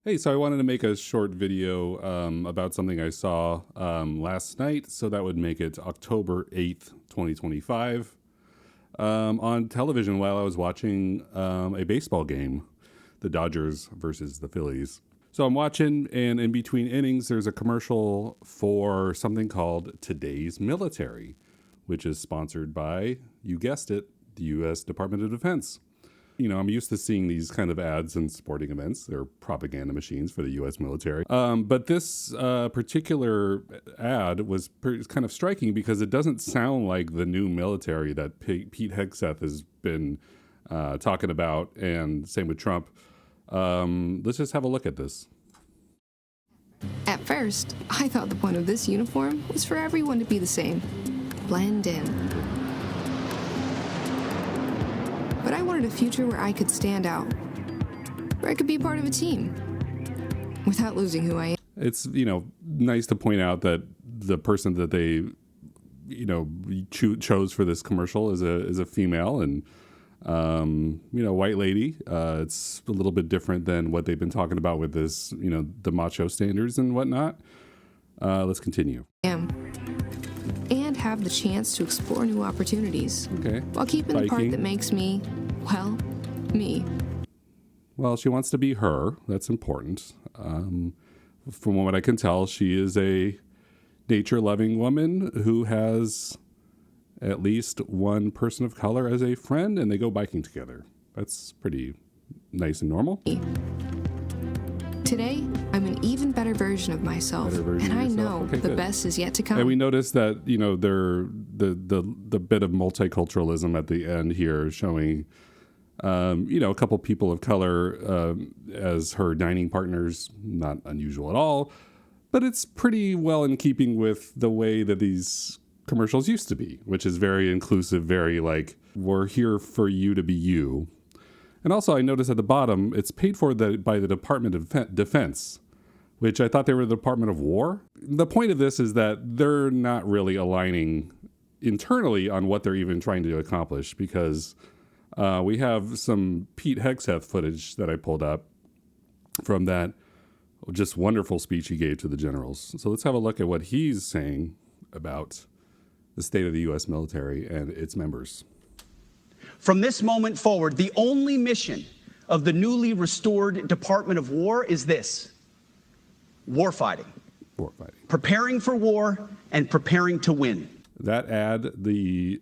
Hey, so I wanted to make a short video about something I saw last night. So that would make it October 8th, 2025, on television while I was watching a baseball game, the Dodgers versus the Phillies. So I'm watching, and in between innings, there's a commercial for something called Today's Military, which is sponsored by, you guessed it, the U.S. Department of Defense. You know, I'm used to seeing these kind of ads in sporting events. They're propaganda machines for the U.S. military. But this particular ad was kind of striking because it doesn't sound like the new military that Pete Hegseth has been talking about, and same with Trump. Let's just have a look at this. At first, I thought the point of this uniform was for everyone to be the same. Blend in. But I wanted a future where I could stand out, where I could be part of a team, without losing who I am. It's, nice to point out that the person that they, chose for this commercial is a female and, white lady. It's a little bit different than what they've been talking about with this, the macho standards and whatnot. Let's continue. And have the chance to explore new opportunities. Okay. While keeping the part that makes me, well, me. Well, she wants to be her. That's important. From what I can tell, she is a nature-loving woman who has at least one person of color as a friend, and they go biking together. That's pretty nice and normal. Today, I'm an even better version of myself, and I know the best is yet to come. And we noticed that, they're the bit of multiculturalism at the end here, showing, a couple people of color as her dining partners. Not unusual at all, but it's pretty well in keeping with the way that these commercials used to be, which is very inclusive, very like, we're here for you to be you. And also, I noticed at the bottom, it's paid for by the Department of Defense, which I thought they were the Department of War. The point of this is that they're not really aligning internally on what they're even trying to accomplish, because we have some Pete Hegseth footage that I pulled up from that just wonderful speech he gave to the generals. So let's have a look at what he's saying about the state of the U.S. military and its members. From this moment forward, the only mission of the newly restored Department of War is this: warfighting. Warfighting. Preparing for war and preparing to win. That ad, the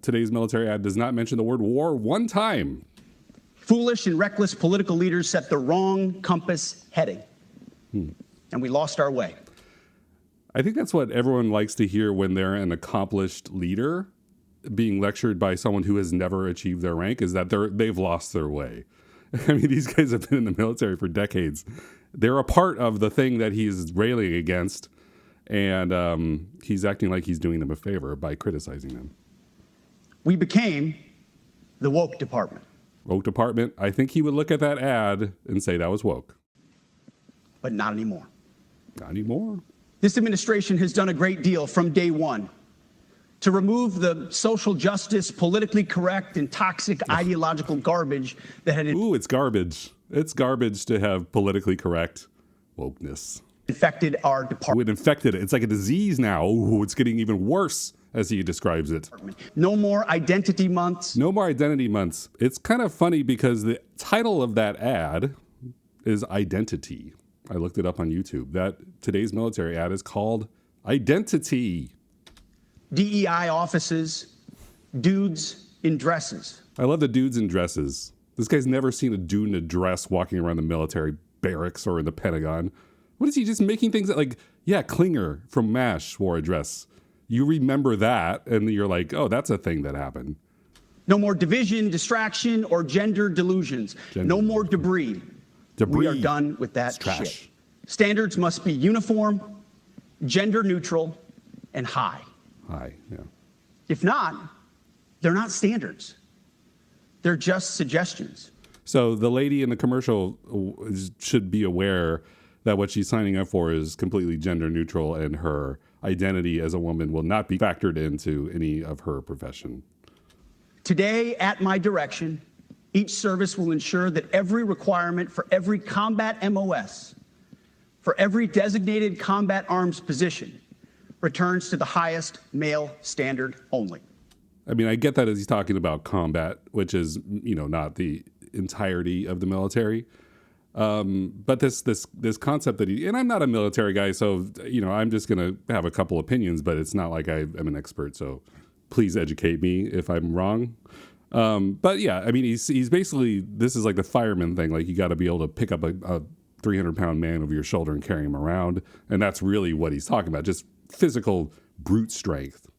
Today's Military ad, does not mention the word war one time. Foolish and reckless political leaders set the wrong compass heading, and we lost our way. I think that's what everyone likes to hear when they're an accomplished leader being lectured by someone who has never achieved their rank, is that they've lost their way. I mean, these guys have been in the military for decades. They're a part of the thing that he's railing against, and he's acting like he's doing them a favor by criticizing them. We became the woke department. Woke department. I think he would look at that ad and say that was woke. But not anymore. Not anymore. This administration has done a great deal from day one to remove the social justice, politically correct, and toxic ideological garbage that had it's garbage. It's garbage to have politically correct wokeness. Infected our department. It infected it. It's like a disease now. Ooh, it's getting even worse, as he describes it. No more identity months. No more identity months. It's kind of funny because the title of that ad is Identity. I looked it up on YouTube. That Today's Military ad is called Identity. DEI offices, dudes in dresses. I love the dudes in dresses. This guy's never seen a dude in a dress walking around the military barracks or in the Pentagon. What is he just making things like, yeah, Klinger from MASH wore a dress. You remember that, and you're like, oh, that's a thing that happened. No more division, distraction, or gender delusions. No more debris. We are done with that shit. Standards must be uniform, gender neutral, and high. High, yeah. If not, they're not standards. They're just suggestions. So the lady in the commercial should be aware that what she's signing up for is completely gender neutral, and her identity as a woman will not be factored into any of her profession. Today, at my direction, Each service will ensure that every requirement for every combat MOS, for every designated combat arms position, returns to the highest male standard only. I mean, I get that as he's talking about combat, which is, not the entirety of the military. But this concept that and I'm not a military guy, so, I'm just going to have a couple opinions, but it's not like I'm an expert. So please educate me if I'm wrong. But yeah, I mean, he's basically, this is like the fireman thing. Like, you got to be able to pick up a 300-pound man over your shoulder and carry him around. And that's really what he's talking about. Just physical brute strength,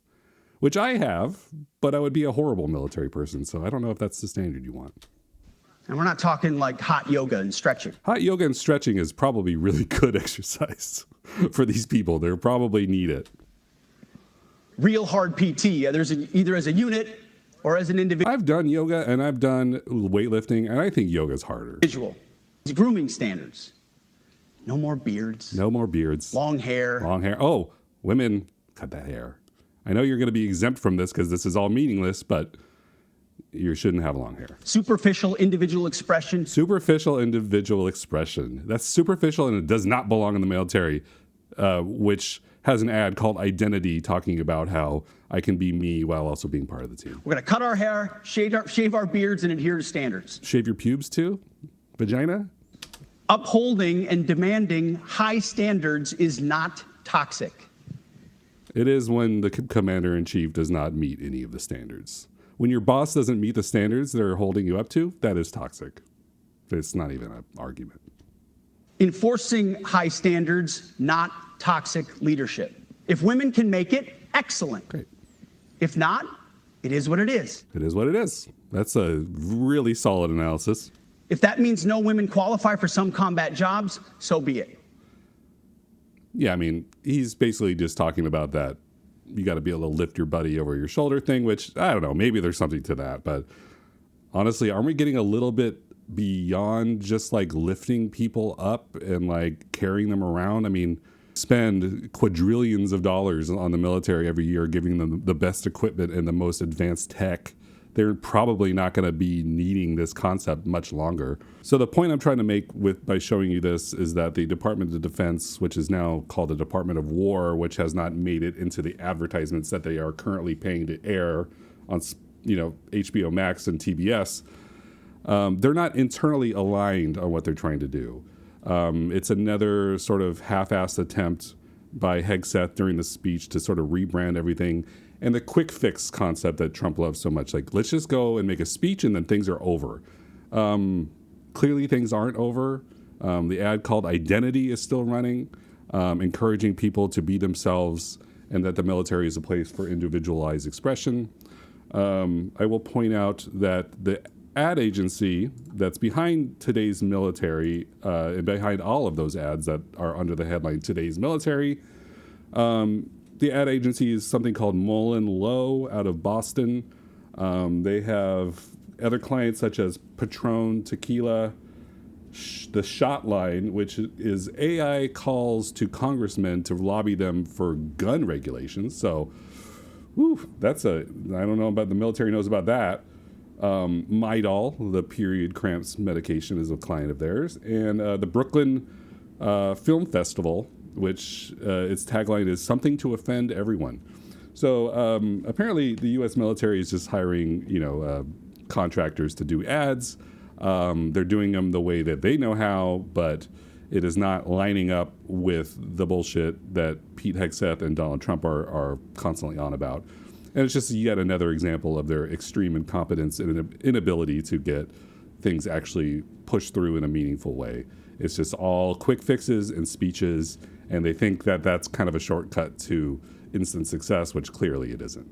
which I have, but I would be a horrible military person. So I don't know if that's the standard you want. And we're not talking like hot yoga and stretching. Hot yoga and stretching is probably really good exercise for these people. They probably need it. Real hard PT, either as a unit or as an individual. I've done yoga and I've done weightlifting, and I think yoga's harder. Grooming standards. No more beards. No more beards. Long hair. Long hair. Oh, women, cut that hair. I know you're going to be exempt from this because this is all meaningless, but you shouldn't have long hair. Superficial individual expression. Superficial individual expression. That's superficial, and it does not belong in the military, which has an ad called Identity talking about how I can be me while also being part of the team. We're going to cut our hair, shave our beards, and adhere to standards. Shave your pubes too? Vagina? Upholding and demanding high standards is not toxic. It is when the commander-in-chief does not meet any of the standards. When your boss doesn't meet the standards they're holding you up to, that is toxic. It's not even an argument. Enforcing high standards, not toxic leadership. If women can make it, excellent. Great. If not, it is what it is. It is what it is. That's a really solid analysis. If that means no women qualify for some combat jobs, so be it. Yeah, I mean, he's basically just talking about that. You got to be able to lift your buddy over your shoulder thing, which, I don't know, maybe there's something to that. But honestly, aren't we getting a little bit beyond just like lifting people up and like carrying them around? I mean, spend quadrillions of dollars on the military every year, giving them the best equipment and the most advanced tech. They're probably not going to be needing this concept much longer. So the point I'm trying to make by showing you this is that the Department of Defense, which is now called the Department of War, which has not made it into the advertisements that they are currently paying to air on, HBO Max and TBS, they're not internally aligned on what they're trying to do. It's another sort of half-assed attempt by Hegseth during the speech to sort of rebrand everything. And the quick fix concept that Trump loves so much, like, let's just go and make a speech and then things are over. Clearly things aren't over. The ad called Identity is still running, encouraging people to be themselves and that the military is a place for individualized expression. I will point out that the ad agency that's behind today's military and behind all of those ads that are under the headline Today's Military, the ad agency is something called Mullen Lowe out of Boston. They have other clients such as Patron Tequila, the Shot Line, which is AI calls to congressmen to lobby them for gun regulations. So, I don't know about the military knows about that. Midol, the period cramps medication, is a client of theirs. And the Brooklyn Film Festival, which its tagline is something to offend everyone. So apparently the U.S. military is just hiring, contractors to do ads. They're doing them the way that they know how, but it is not lining up with the bullshit that Pete Hegseth and Donald Trump are constantly on about. And it's just yet another example of their extreme incompetence and inability to get things actually pushed through in a meaningful way. It's just all quick fixes and speeches, and they think that that's kind of a shortcut to instant success, which clearly it isn't.